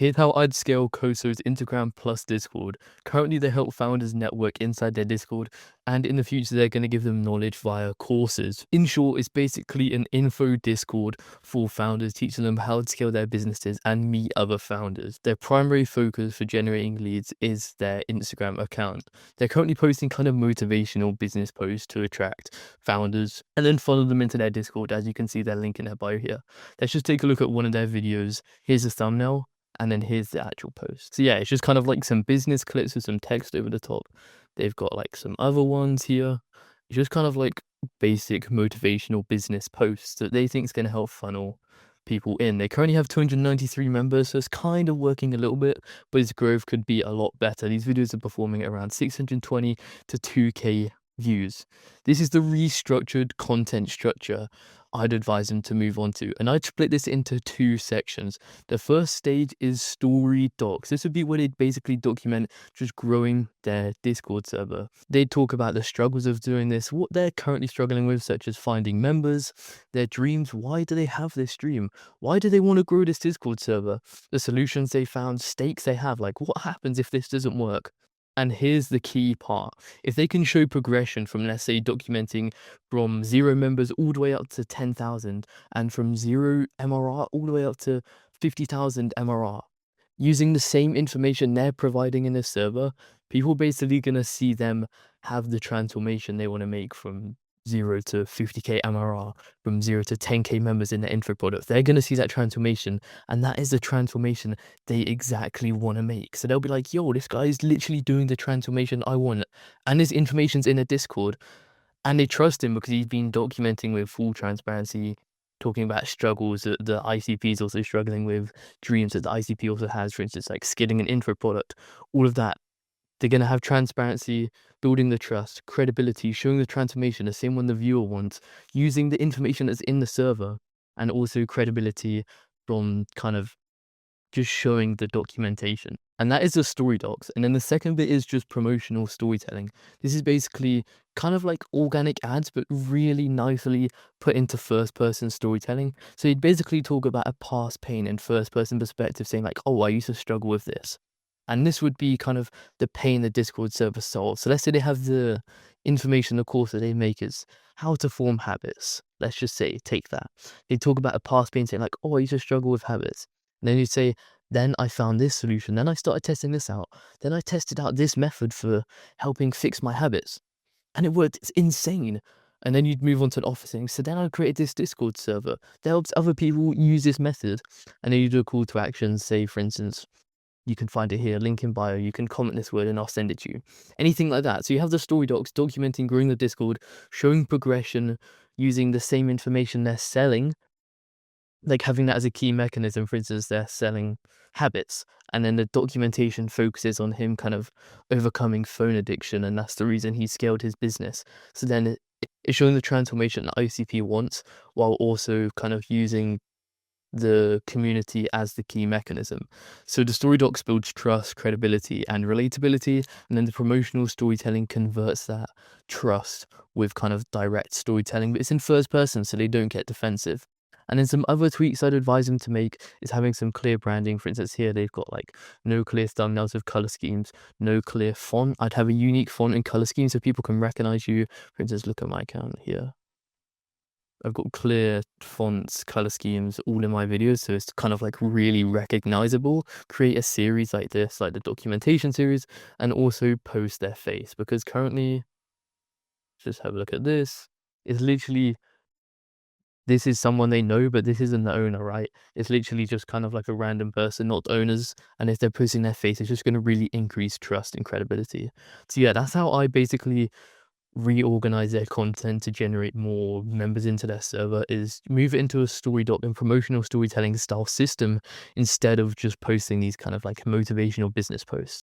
Here's how I'd scale Koso's Instagram plus Discord. Currently, they help founders network inside their Discord, and in the future, they're going to give them knowledge via courses. In short, it's basically an info Discord for founders, teaching them how to scale their businesses and meet other founders. Their primary focus for generating leads is their Instagram account. They're currently posting kind of motivational business posts to attract founders and then follow them into their Discord, as you can see their link in their bio here. Let's just take a look at one of their videos. Here's the thumbnail. And then here's the actual post. So yeah, it's just kind of like some business clips with some text over the top. They've got like some other ones here. It's just kind of like basic motivational business posts that they think is going to help funnel people in. They currently have 293 members, so it's kind of working a little bit, but its growth could be a lot better. These videos are performing at around 620 to 2K views. This is the restructured content structure I'd advise them to move on to. And I'd split this into two sections. The first stage is story docs. This would be where they'd basically document just growing their Discord server. They'd talk about the struggles of doing this, what they're currently struggling with, such as finding members, their dreams, why do they have this dream? Why do they want to grow this Discord server? The solutions they found, stakes they have, like what happens if this doesn't work? And here's the key part. If they can show progression from, let's say, documenting from 0 members all the way up to 10,000 and from 0 MRR all the way up to 50,000 MRR, using the same information they're providing in the server, people basically going to see them have the transformation they want to make from 0 to 50K MRR, from 0 to 10K members in their info product. They're going to see that transformation, and that is the transformation they exactly want to make. So they'll be like, yo, this guy is literally doing the transformation I want, and his information's in a Discord, and they trust him because he's been documenting with full transparency, talking about struggles that the ICP is also struggling with, dreams that the ICP also has, for instance, like scaling an info product, all of that. They're going to have transparency, building the trust, credibility, showing the transformation, the same one the viewer wants, using the information that's in the server, and also credibility from kind of just showing the documentation. And that is the story docs. And then the second bit is just promotional storytelling. This is basically kind of like organic ads, but really nicely put into first person storytelling. So you'd basically talk about a past pain in first person perspective, saying like, oh, I used to struggle with this. And this would be kind of the pain the Discord server solves. So let's say they have the information, the course that they make is how to form habits. Let's just say, take that. They talk about a past pain, saying like, oh, I used to struggle with habits. And then you say, then I found this solution. Then I started testing this out. Then I tested out this method for helping fix my habits. And it worked. It's insane. And then you'd move on to the office thing. So then I created this Discord server that helps other people use this method. And then you do a call to action, say, for instance, you can find it here, link in bio, you can comment this word and I'll send it to you. Anything like that. So you have the story docs documenting growing the Discord, showing progression, using the same information they're selling, like having that as a key mechanism. For instance, they're selling habits, and then the documentation focuses on him kind of overcoming phone addiction, and that's the reason he scaled his business. So then it's showing the transformation that ICP wants, while also kind of using the community as the key mechanism. So the story docs builds trust, credibility, and relatability, and then the promotional storytelling converts that trust with kind of direct storytelling, but it's in first person, so they don't get defensive. And then some other tweaks I'd advise them to make is having some clear branding. For instance, here they've got like no clear thumbnails with color schemes, no clear font. I'd have a unique font and color scheme so people can recognize you. For instance, look at my account here. I've got clear fonts, color schemes all in my videos, so it's kind of like really recognizable. Create a series like this, like the documentation series, and also post their face, because currently, just have a look at this. It's literally, this is someone they know, but this isn't the owner, right? It's literally just kind of like a random person, not owners. And if they're posting their face, it's just going to really increase trust and credibility. So yeah, that's how I basically reorganize their content to generate more members into their server, is move it into a story doc and promotional storytelling style system instead of just posting these kind of like motivational business posts.